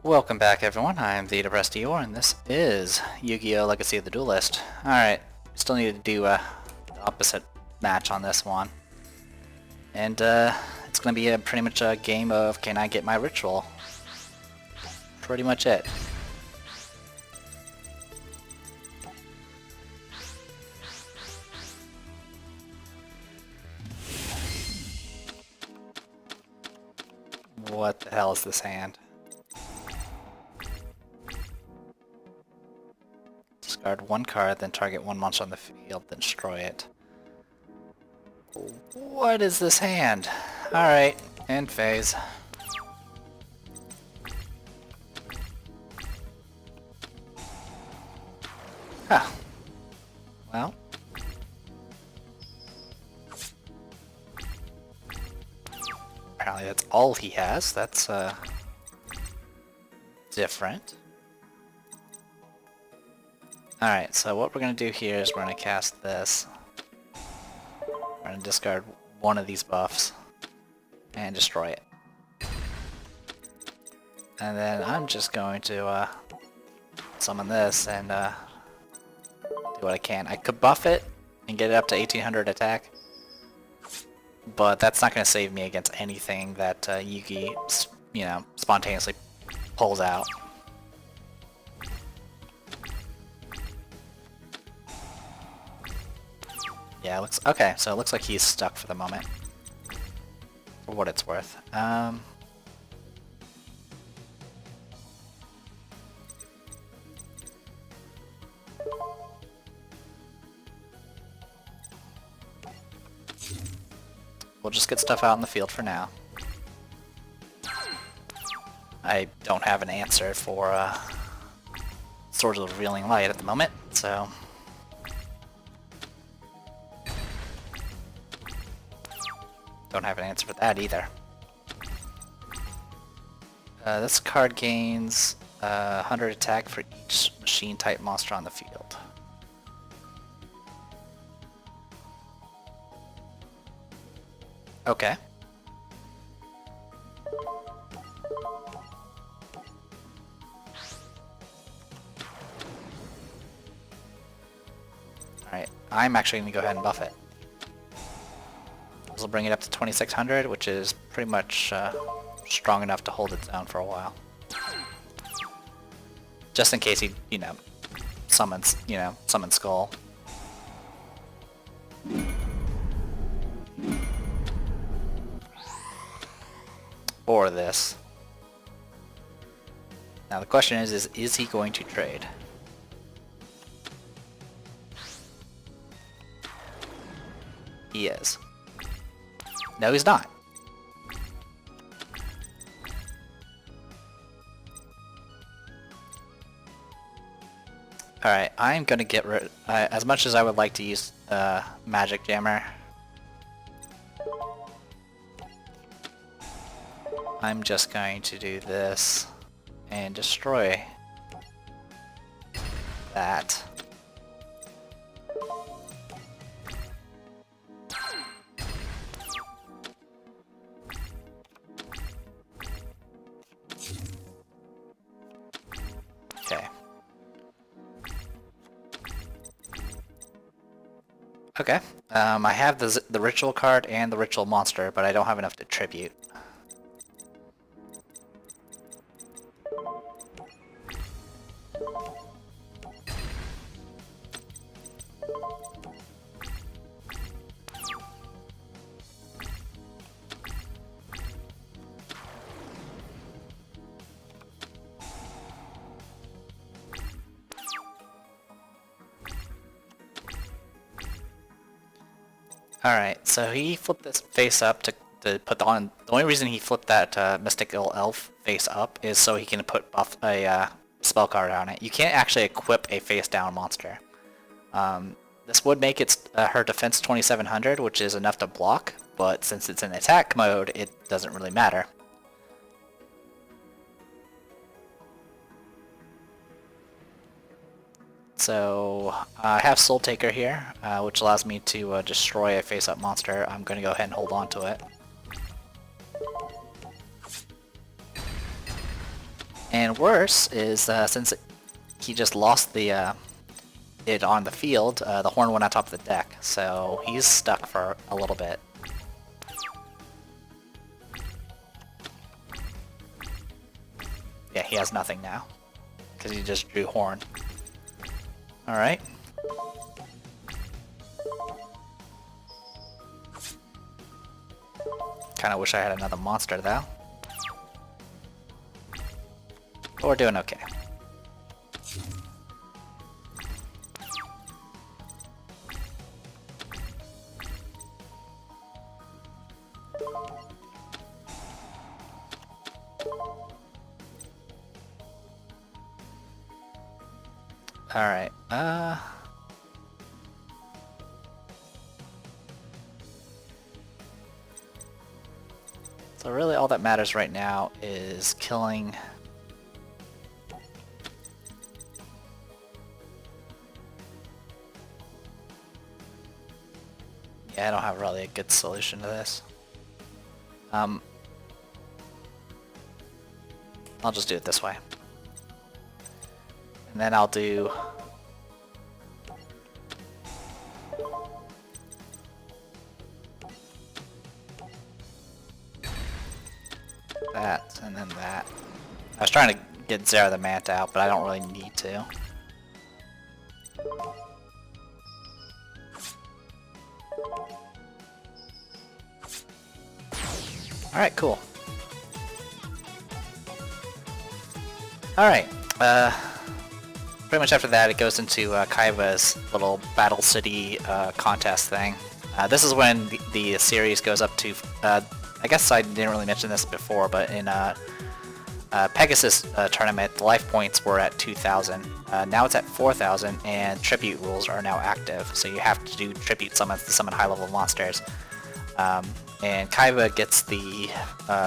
Welcome back everyone, I am the Depressed Eeyore, and this is Yu-Gi-Oh! Legacy of the Duelist. Alright, still need to do the opposite match on this one. And it's gonna be pretty much a game of can I get my ritual? Pretty much it. What the hell is this hand? Discard one card, then target one monster on the field, then destroy it. What is this hand? Alright, end phase. Huh. Well. Apparently that's all he has. That's different. Alright, so what we're going to do here is we're going to cast this. We're going to discard one of these buffs and destroy it. And then I'm just going to summon this and do what I can. I could buff it and get it up to 1800 attack, but that's not going to save me against anything that Yugi, spontaneously pulls out. Yeah, it looks okay. So it looks like he's stuck for the moment, for what it's worth. We'll just get stuff out in the field for now. I don't have an answer for Swords of Revealing Light at the moment, so don't have an answer for that either. This card gains 100 attack for each machine-type monster on the field. Okay. Alright, I'm actually going to go ahead and buff it. This will bring it up to 2600, which is pretty much strong enough to hold its own for a while. Just in case he, summons Skull. Or this. Now the question is he going to trade? He is. No, he's not. Alright, I'm gonna get rid... as much as I would like to use Magic Jammer, I'm just going to do this and destroy that. Okay. Okay. I have the ritual card and the ritual monster, but I don't have enough to tribute. Alright, so he flipped this face up to put on. The only reason he flipped that Mystical Elf face up is so he can put a spell card on it. You can't actually equip a face down monster. This would make her defense 2700, which is enough to block, but since it's in attack mode, it doesn't really matter. So I have Soul Taker here, which allows me to destroy a face-up monster. I'm going to go ahead and hold on to it. And worse is since he just lost the it on the field, the horn went on top of the deck, so he's stuck for a little bit. Yeah, he has nothing now, because he just drew horn. Alright. Kinda wish I had another monster though. But we're doing okay. Alright, so really all that matters right now is killing... Yeah, I don't have really a good solution to this. I'll just do it this way. And then I'll do... that, and then that. I was trying to get Zera the Manta out, but I don't really need to. Alright, cool. Alright, pretty much after that it goes into Kaiba's little Battle City contest thing. This is when the series goes up to, I guess I didn't really mention this before, but in Pegasus tournament, the life points were at 2,000. Now it's at 4,000, and tribute rules are now active, so you have to do tribute summons to summon high-level monsters. And Kaiba gets the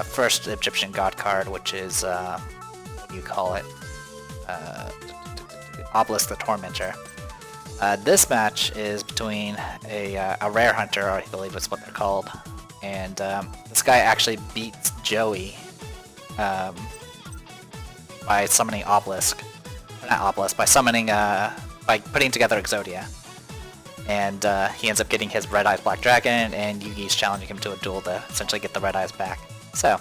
first Egyptian god card, which is, what do you call it? Obelisk the Tormentor. This match is between a rare hunter, I believe is what they're called, and this guy actually beats Joey by summoning Obelisk. Not Obelisk, by summoning, by putting together Exodia. And he ends up getting his Red Eyes Black Dragon, and Yugi's challenging him to a duel to essentially get the Red Eyes back. So,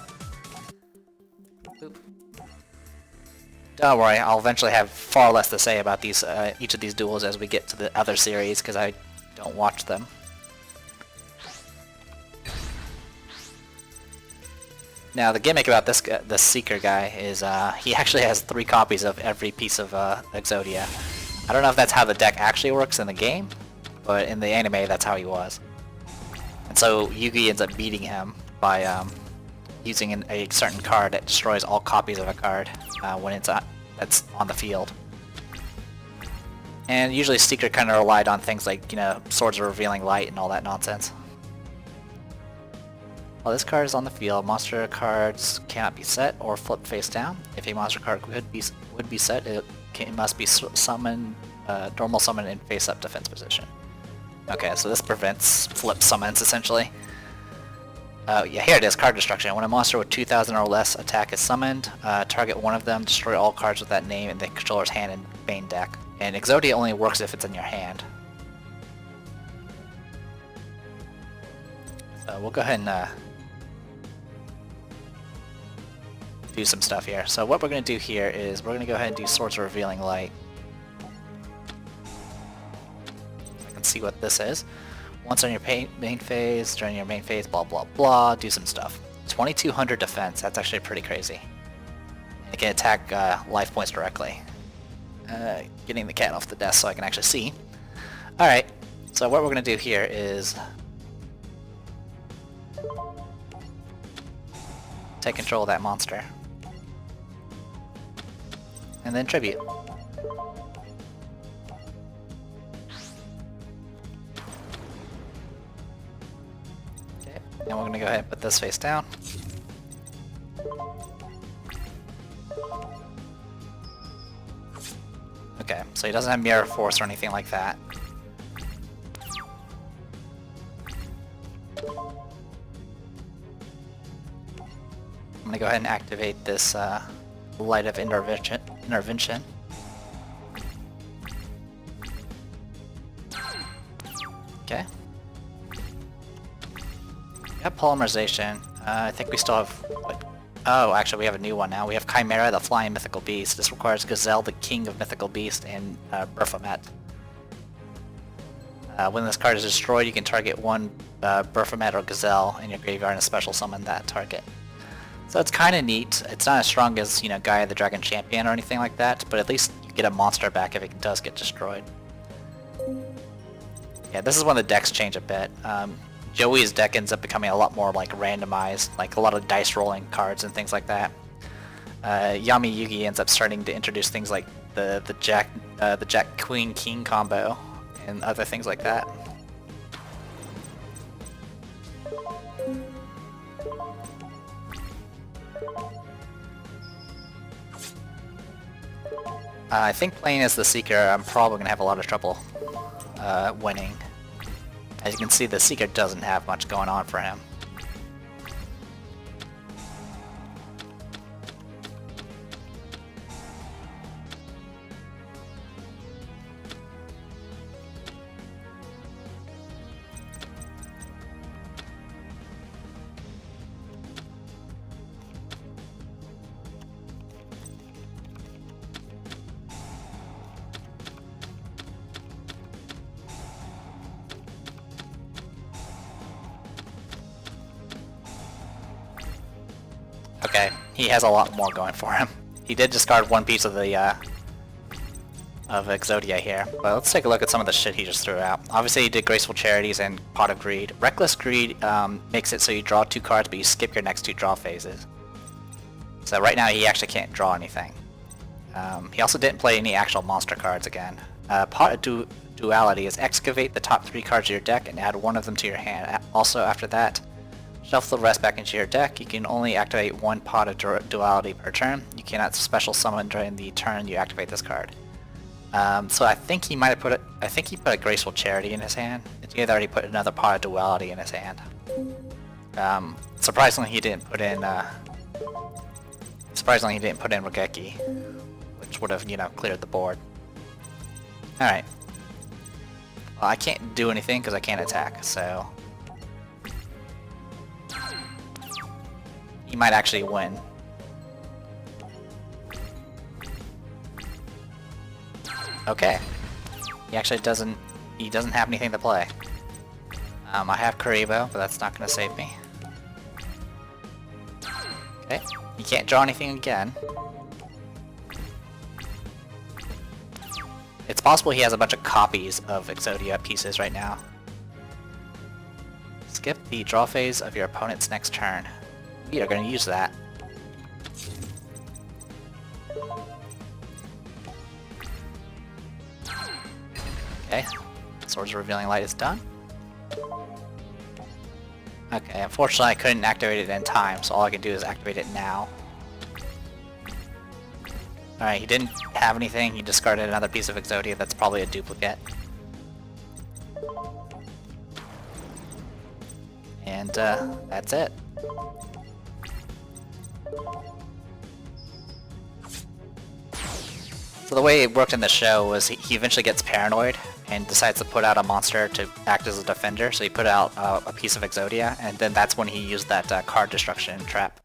don't worry, I'll eventually have far less to say about these each of these duels as we get to the other series, because I don't watch them. Now, the gimmick about this Seeker guy is he actually has 3 copies of every piece of Exodia. I don't know if that's how the deck actually works in the game, but in the anime, that's how he was. And so Yugi ends up beating him by using a certain card that destroys all copies of a card when that's on the field. And usually Seeker kind of relied on things like, you know, Swords of Revealing Light and all that nonsense. While this card is on the field, monster cards cannot be set or flipped face down. If a monster card would be set, it must be summoned, normal summon in face-up defense position. Okay, so this prevents flip summons, essentially. Yeah, here it is, card destruction. When a monster with 2,000 or less attack is summoned, target one of them, destroy all cards with that name in the controller's hand and main deck. And Exodia only works if it's in your hand. So we'll go ahead and do some stuff here. So what we're going to do here is we're going to go ahead and do Swords of Revealing Light. I can see what this is. Once on your main phase, during your main phase, blah blah blah, do some stuff. 2,200 defense, that's actually pretty crazy. It can attack life points directly. Getting the cat off the desk so I can actually see. Alright, so what we're going to do here is take control of that monster. And then tribute. Okay, and we're going to go ahead and put this face down. Okay, so he doesn't have Mirror Force or anything like that. I'm gonna go ahead and activate this light of intervention. Okay. We have polymerization. I think we still have... What? Oh, actually we have a new one now. We have Chimera, the flying mythical beast. This requires Gazelle, the king of mythical beast, and Baphomet. When this card is destroyed, you can target one Baphomet or Gazelle in your graveyard and special summon that target. So it's kind of neat. It's not as strong as, you know, Gaia the Dragon Champion or anything like that, but at least you get a monster back if it does get destroyed. Yeah, this is when the decks change a bit. Joey's deck ends up becoming a lot more like randomized, like a lot of dice rolling cards and things like that. Yami Yugi ends up starting to introduce things like the Jack Queen King combo and other things like that. I think playing as the Seeker, I'm probably going to have a lot of trouble winning. As you can see, the Seeker doesn't have much going on for him. Okay, he has a lot more going for him. He did discard one piece of the of Exodia here, but let's take a look at some of the shit he just threw out. Obviously he did Graceful Charities and Pot of Greed. Reckless Greed makes it so you draw 2 cards but you skip your next 2 draw phases. So right now he actually can't draw anything. He also didn't play any actual monster cards again. Pot of Duality is excavate the top 3 cards of your deck and add 1 of them to your hand. Also after that, shuffle the rest back into your deck. You can only activate 1 Pot of Duality per turn. You cannot special summon during the turn you activate this card. So I think he might have put a Graceful Charity in his hand. He had already put another Pot of Duality in his hand. Surprisingly he didn't put in Regeki, which would have, you know, cleared the board. Alright. Well, I can't do anything because I can't attack, so he might actually win. Okay. He actually doesn't have anything to play. I have Karibo, but that's not going to save me. Okay. He can't draw anything again. It's possible he has a bunch of copies of Exodia pieces right now. Skip the draw phase of your opponent's next turn. We are going to use that. Okay, Swords of Revealing Light is done. Okay, unfortunately I couldn't activate it in time, so all I can do is activate it now. Alright, he didn't have anything, he discarded another piece of Exodia that's probably a duplicate. And that's it. So the way it worked in the show was he eventually gets paranoid and decides to put out a monster to act as a defender, so he put out a piece of Exodia, and then that's when he used that card destruction trap.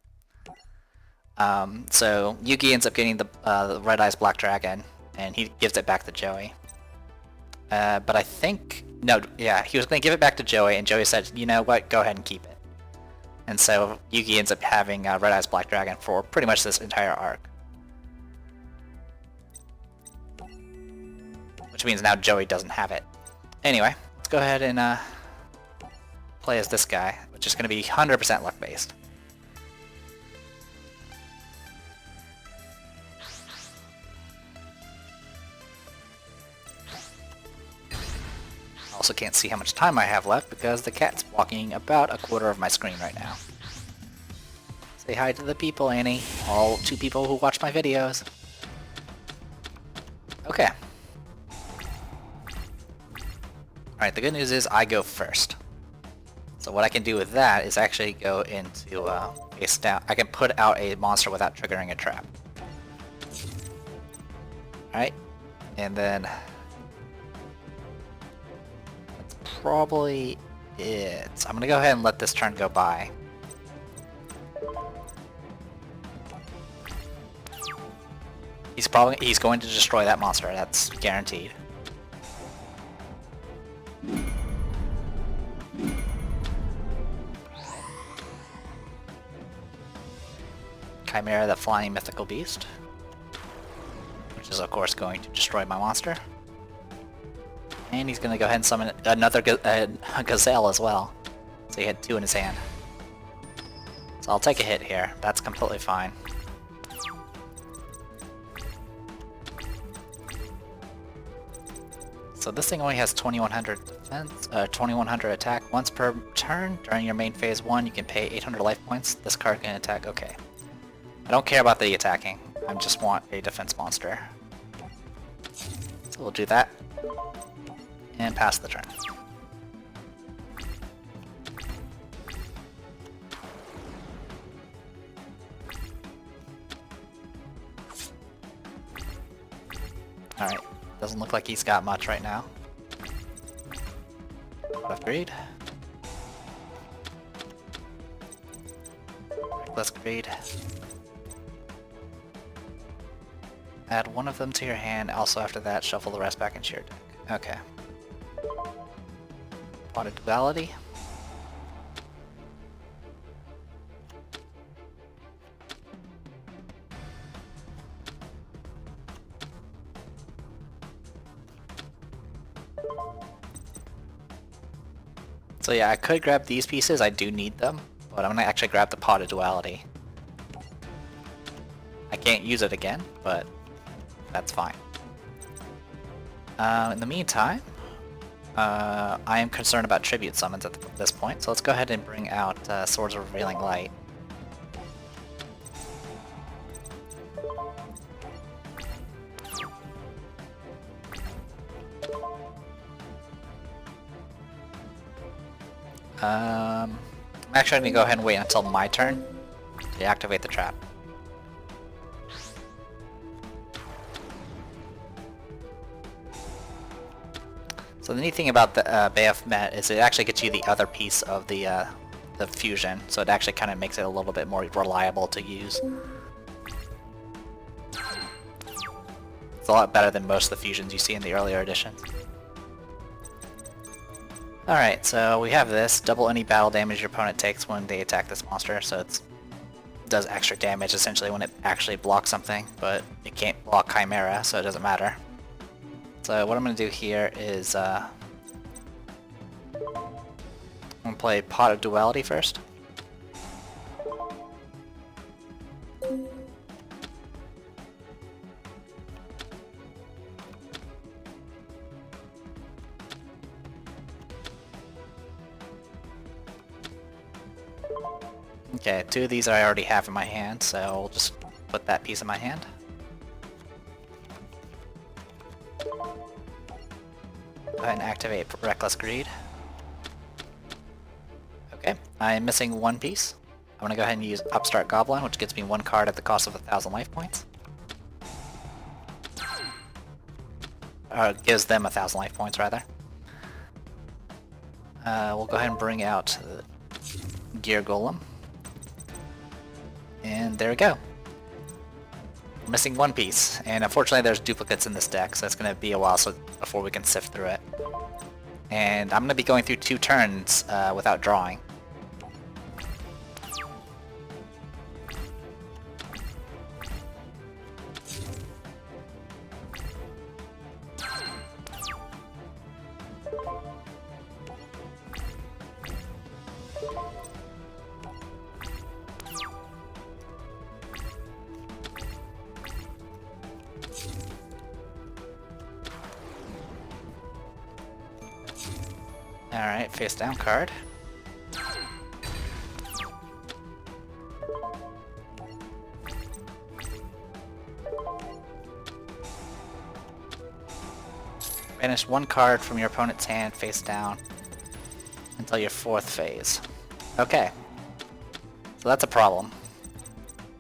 So Yugi ends up getting the Red Eyes Black Dragon, and he gives it back to Joey. But I think... No, yeah, he was going to give it back to Joey, and Joey said, you know what, go ahead and keep it. And so Yugi ends up having Red Eyes Black Dragon for pretty much this entire arc. Which means now Joey doesn't have it. Anyway, let's go ahead and play as this guy, which is going to be 100% luck-based. Also can't see how much time I have left because the cat's walking about a quarter of my screen right now. Say hi to the people, Annie. All 2 people who watch my videos. Okay. Alright, the good news is I go first. So what I can do with that is actually go into face down. I can put out a monster without triggering a trap. Alright, and then that's probably it. I'm gonna go ahead and let this turn go by. He's going to destroy that monster, that's guaranteed. Chimera, the flying mythical beast, which is of course going to destroy my monster. And he's going to go ahead and summon another gazelle as well. So he had 2 in his hand. So I'll take a hit here. That's completely fine. So this thing only has 2100 defense, 2100 attack once per turn. During your main phase 1, you can pay 800 life points. This card can attack. Okay. I don't care about the attacking. I just want a defense monster. So we'll do that. And pass the turn. Alright, doesn't look like he's got much right now. Upgrade. Let's grade. Add one of them to your hand, also after that shuffle the rest back into your deck. Okay. Pot of Duality. So yeah, I could grab these pieces, I do need them, but I'm gonna actually grab the Pot of Duality. I can't use it again, but that's fine. In the meantime, I am concerned about tribute summons at this point, so let's go ahead and bring out Swords of Revealing Light. I'm actually going to go ahead and wait until my turn to activate the trap. So the neat thing about the Baphomet is it actually gets you the other piece of the fusion, so it actually kind of makes it a little bit more reliable to use. It's a lot better than most of the fusions you see in the earlier editions. Alright, so we have this. Double any battle damage your opponent takes when they attack this monster, so it does extra damage essentially when it actually blocks something, but it can't block Chimera, so it doesn't matter. So what I'm going to do here is I'm going to play Pot of Duality first. Okay, 2 of these I already have in my hand, so I'll just put that piece in my hand. Go ahead and activate Reckless Greed. Okay, I'm missing 1 piece. I'm gonna go ahead and use Upstart Goblin, which gets me 1 card at the cost of 1000 life points. Or gives them 1000 life points, rather. We'll go ahead and bring out Gear Golem. And there we go. We're missing 1 piece, and unfortunately there's duplicates in this deck, so it's going to be a while before we can sift through it. And I'm going to be going through 2 turns without drawing. Alright, face down card. Banish 1 card from your opponent's hand face down until your 4th phase. Okay. So that's a problem.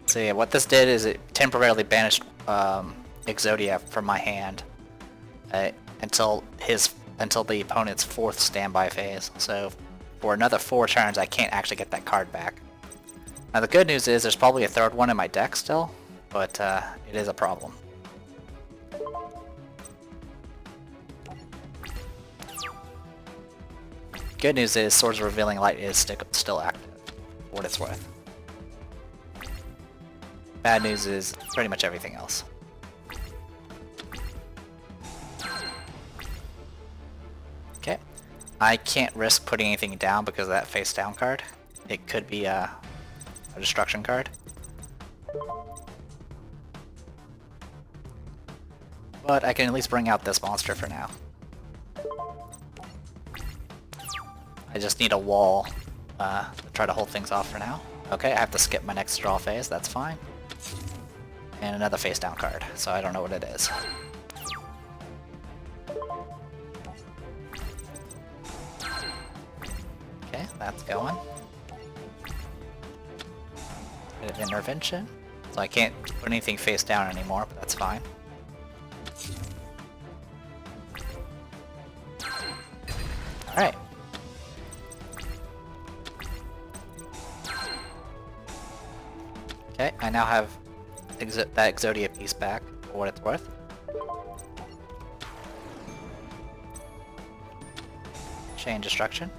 So yeah, what this did is it temporarily banished exodia from my hand until the opponent's 4th standby phase. So for another 4 turns, I can't actually get that card back. Now the good news is there's probably a 3rd one in my deck still, but it is a problem. Good news is Swords of Revealing Light is still active, for what it's worth. Bad news is pretty much everything else. Okay, I can't risk putting anything down because of that face down card. It could be a destruction card. But I can at least bring out this monster for now. I just need a wall to try to hold things off for now. Okay, I have to skip my next draw phase, that's fine. And another face down card, so I don't know what it is. Okay, that's going. Bit of intervention. So I can't put anything face down anymore, but that's fine. Alright. Okay, I now have that Exodia piece back, for what it's worth. Chain Destruction.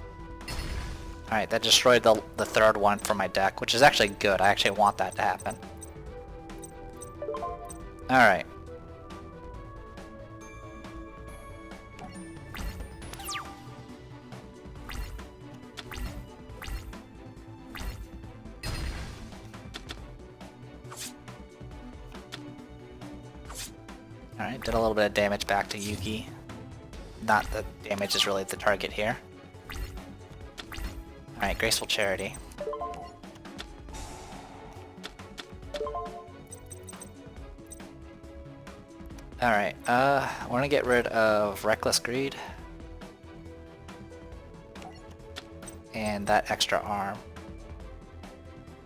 Alright, that destroyed the 3rd one from my deck, which is actually good. I actually want that to happen. Alright. Alright, did a little bit of damage back to Yugi. Not the damage is really the target here. Alright, Graceful Charity. Alright, I want to get rid of Reckless Greed. And that extra arm.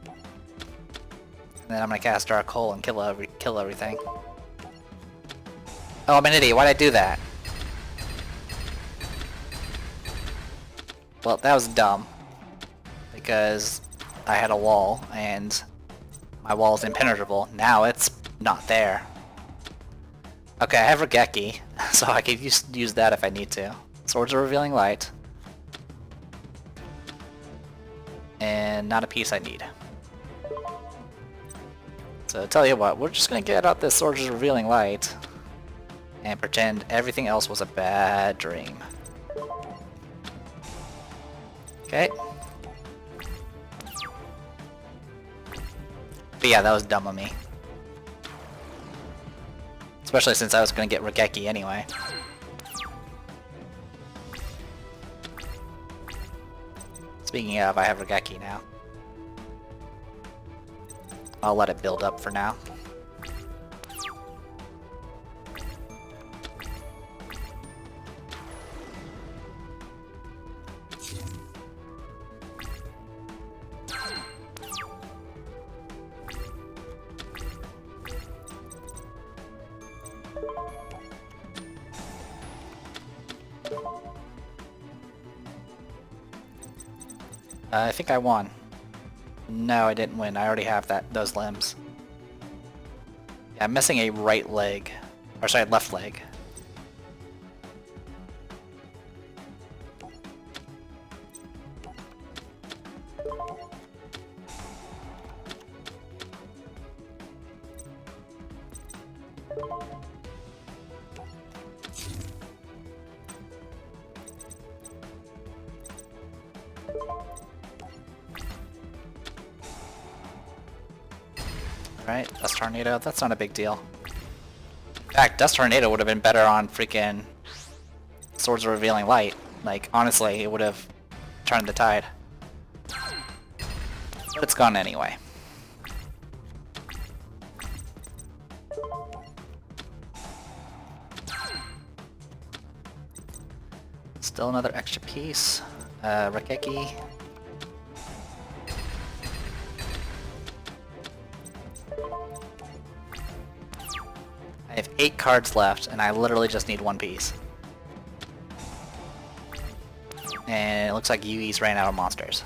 And then I'm gonna cast Dark Hole and kill everything. Oh, I'm an idiot. Why'd I do that? Well, that was dumb. Because I had a wall, and my wall is impenetrable. Now it's not there. Okay, I have Regeki, so I could use that if I need to. Swords of Revealing Light. And not a piece I need. So tell you what, we're just gonna get out this Swords of Revealing Light and pretend everything else was a bad dream. Okay. But yeah, that was dumb of me. Especially since I was gonna get Regeki anyway. Speaking of, I have Regeki now. I'll let it build up for now. I think I won. No, I didn't win. I already have those limbs. Yeah, I'm missing a right leg. Or sorry, left leg. Right, Dust Tornado, that's not a big deal. In fact, Dust Tornado would have been better on freaking Swords of Revealing Light. Like, honestly, it would have turned the tide. But it's gone anyway. Still another extra piece. Regeki. I have 8 cards left, and I literally just need one piece. And it looks like Yugi's ran out of monsters.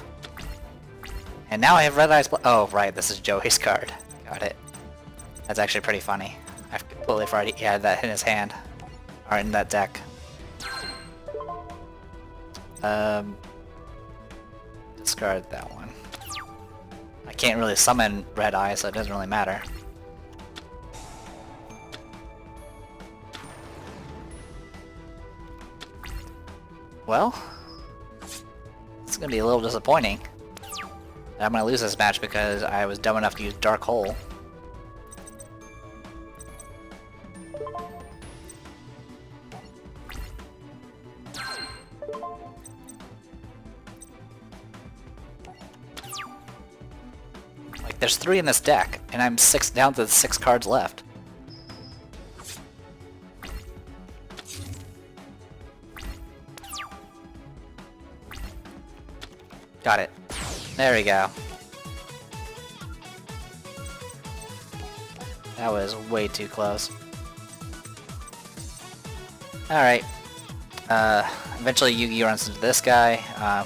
And now I have Red Eyes. Oh, right, this is Joey's card. Got it. That's actually pretty funny. I've completely forgot he had that in his hand. Or in that deck. Discard that one. I can't really summon Red Eye, so it doesn't really matter. Well, it's gonna be a little disappointing. I'm gonna lose this match because I was dumb enough to use Dark Hole. Like, there's 3 in this deck, and I'm down to 6 cards left. Got it. There we go. That was way too close. Alright. Eventually Yugioh runs into this guy.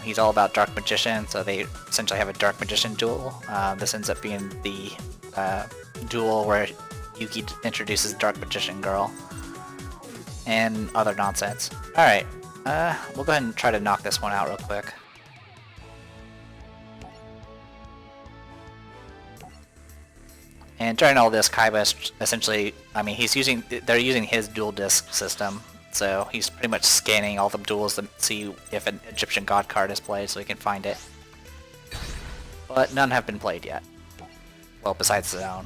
He's all about Dark Magician, so they essentially have a Dark Magician duel. This ends up being the duel where Yugi introduces Dark Magician Girl. And other nonsense. Alright. We'll go ahead and try to knock this one out real quick. And during all this, Kaiba essentially, I mean, they're using his dual disc system, so he's pretty much scanning all the duels to see if an Egyptian God card is played so he can find it. But none have been played yet. Well, besides his own.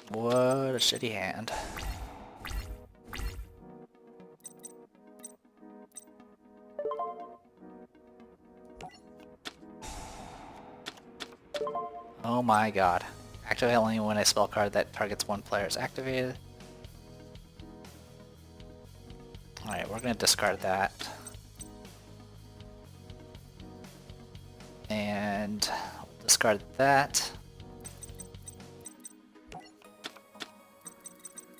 What a shitty hand. Oh my god. Activate only when a spell card that targets one player is activated. Alright, we're gonna discard that. And discard that.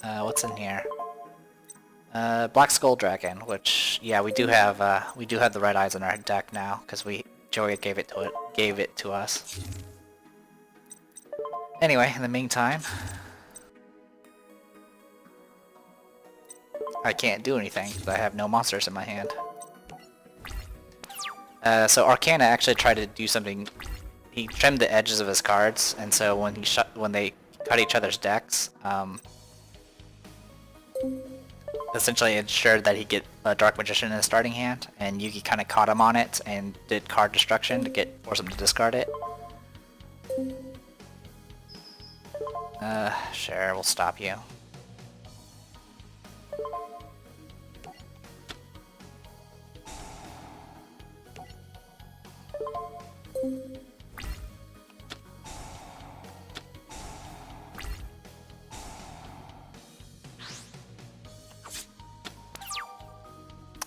What's in here? Black Skull Dragon, which, yeah, we do have the red eyes in our deck now because Joey gave it to us. Anyway, in the meantime, I can't do anything because I have no monsters in my hand. So Arcana actually tried to do something. He trimmed the edges of his cards, and so when they cut each other's decks, essentially ensured that he get a Dark Magician in his starting hand, and Yugi kind of caught him on it and did card destruction to force him to discard it. Sure, we'll stop you.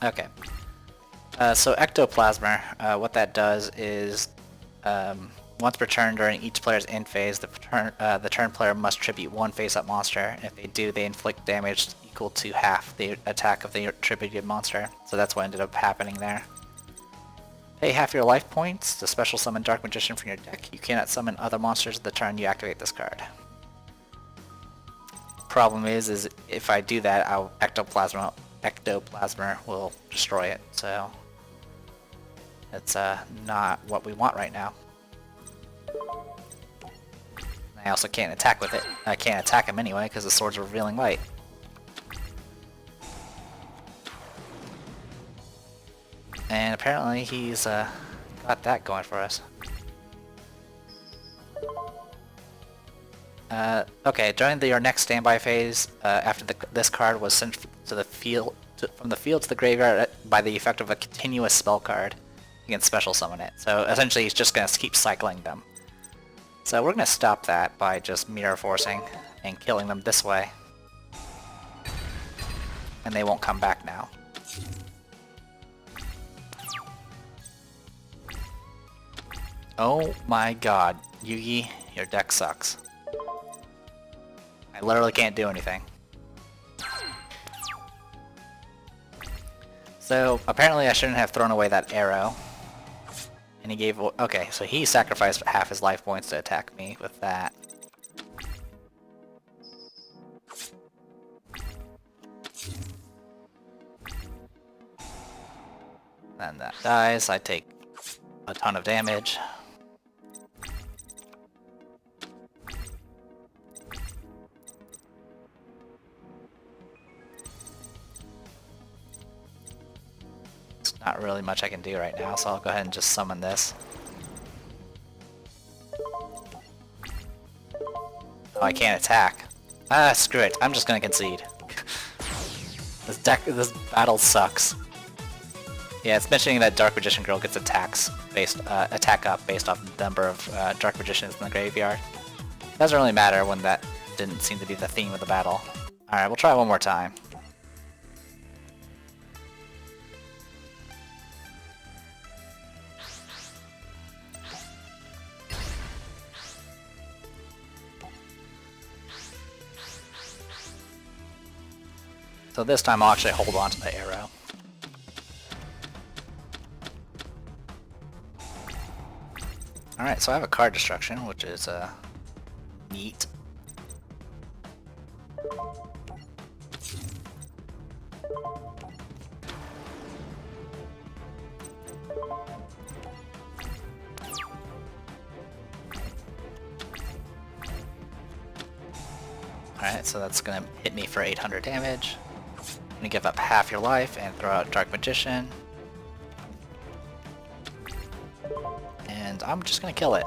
Okay. So Ectoplasmer, what that does is, once per turn during each player's end phase, the turn player must tribute one face-up monster. If they do, they inflict damage equal to half the attack of the tributed monster. So that's what ended up happening there. Pay half your life points to special summon Dark Magician from your deck. You cannot summon other monsters the turn you activate this card. Problem is if I do that, Ectoplasmer will destroy it. So that's not what we want right now. I also can't attack with it. I can't attack him anyway because the sword's revealing light. And apparently he's got that going for us. Okay, during your next standby phase, after this card was sent to the field, from the field to the graveyard by the effect of a continuous spell card, you can special summon it. So essentially he's just going to keep cycling them. So we're going to stop that by just mirror forcing and killing them this way. And they won't come back now. Oh my god, Yugi, your deck sucks. I literally can't do anything. So, apparently I shouldn't have thrown away that arrow. And he gave... Okay, so he sacrificed half his life points to attack me with that. Then that dies, I take a ton of damage. There's not really much I can do right now, so I'll go ahead and just summon this. Oh, I can't attack. Ah, screw it. I'm just gonna concede. This battle sucks. Yeah, it's mentioning that Dark Magician Girl gets attack up based off the number of Dark Magicians in the graveyard. Doesn't really matter when that didn't seem to be the theme of the battle. Alright, we'll try one more time. So this time I'll actually hold on to the arrow. Alright, so I have a card destruction, which is neat. Alright, so that's gonna hit me for 800 damage. I'm gonna give up half your life and throw out Dark Magician. And I'm just gonna kill it.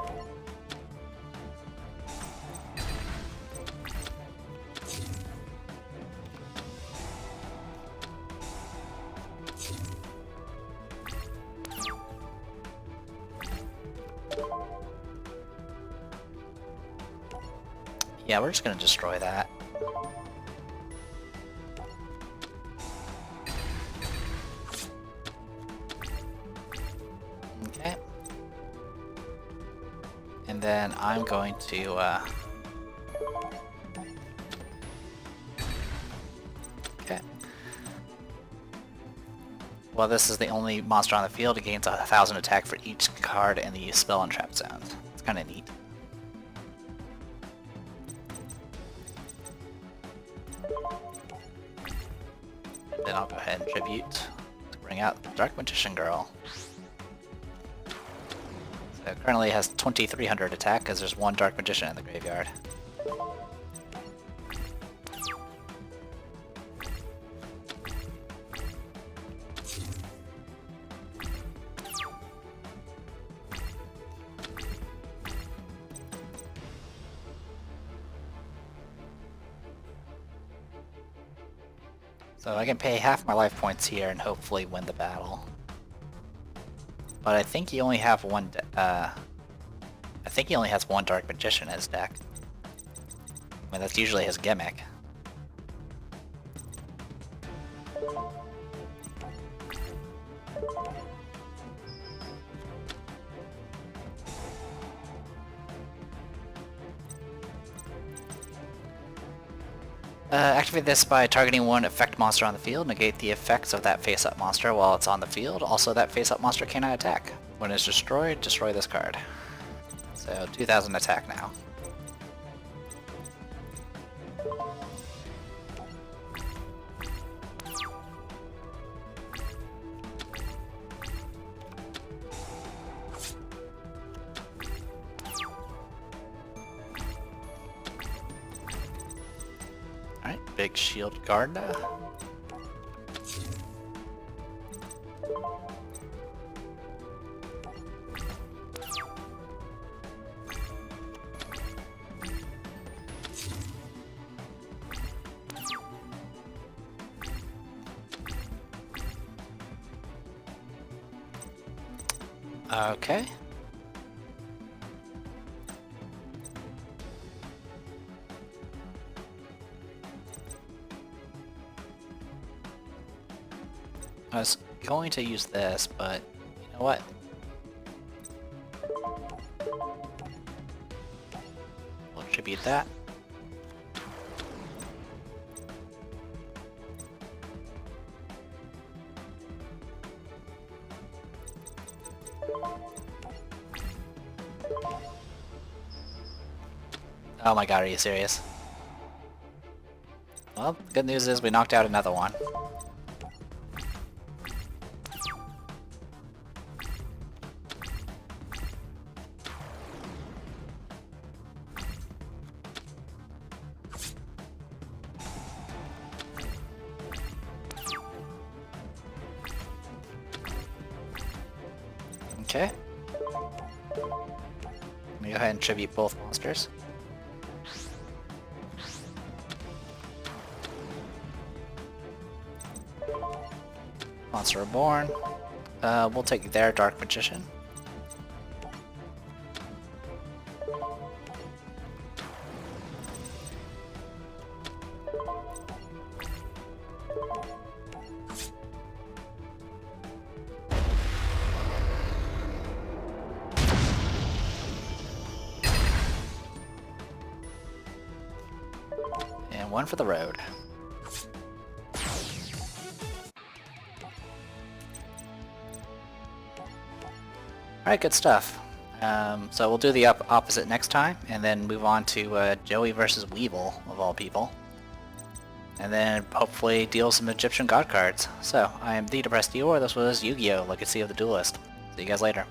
Yeah, we're just gonna destroy that. Okay. And then I'm going to, okay. Well, this is the only monster on the field. It gains 1,000 attack for each card in the spell and trap zones. It's kinda neat. Then I'll go ahead and tribute to bring out Dark Magician Girl. So currently it has 2,300 attack because there's one Dark Magician in the graveyard. So I can pay half my life points here and hopefully win the battle. But I think he only have one. I think he only has one Dark Magician in his deck. I mean, that's usually his gimmick. Activate this by targeting one effect monster on the field. Negate the effects of that face-up monster while it's on the field. Also, that face-up monster cannot attack. When it's destroyed, destroy this card. So, 2,000 attack now. Alright, big shield guard now. Okay. I was going to use this, but you know what? We'll tribute that. Oh my god, are you serious? Well, the good news is we knocked out another one. Okay. Let me go ahead and tribute both monsters. Monster Reborn. We'll take their Dark Magician. And one for the road. Alright, good stuff. So we'll do the opposite next time, and then move on to Joey versus Weevil, of all people. And then hopefully deal some Egyptian god cards. So, I am the Depressed Dior, this was Yu-Gi-Oh! Legacy of the Duelist. See you guys later.